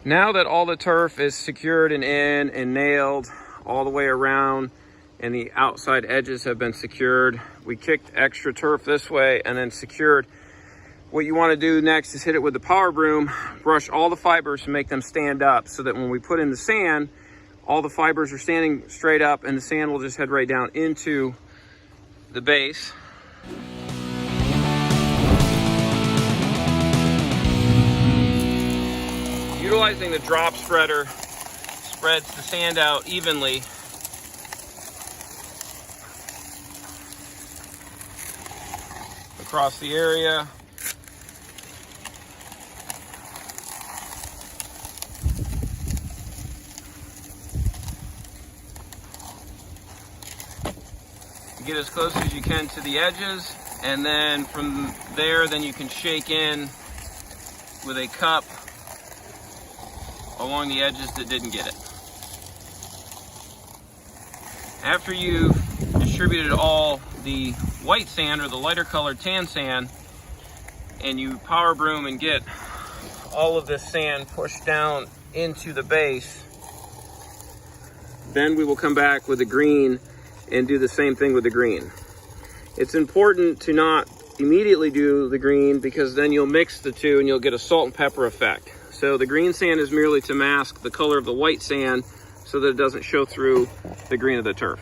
Now that all the turf is secured and in and nailed all the way around and the outside edges have been secured, we kicked extra turf this way and then secured. What you want to do next is hit it with the power broom, brush all the fibers and make them stand up so that when we put in the sand, all the fibers are standing straight up and the sand will just head right down into the base. Utilizing the drop spreader spreads the sand out evenly. Across the area. Get as close as you can to the edges, and then from there, then you can shake in with a cup along the edges that didn't get it. After you've distributed all the white sand or the lighter colored tan sand, and you power broom and get all of this sand pushed down into the base, then we will come back with the green and do the same thing with the green. It's important to not immediately do the green because then you'll mix the two and you'll get a salt and pepper effect. So the green sand is merely to mask the color of the white sand so that it doesn't show through the green of the turf.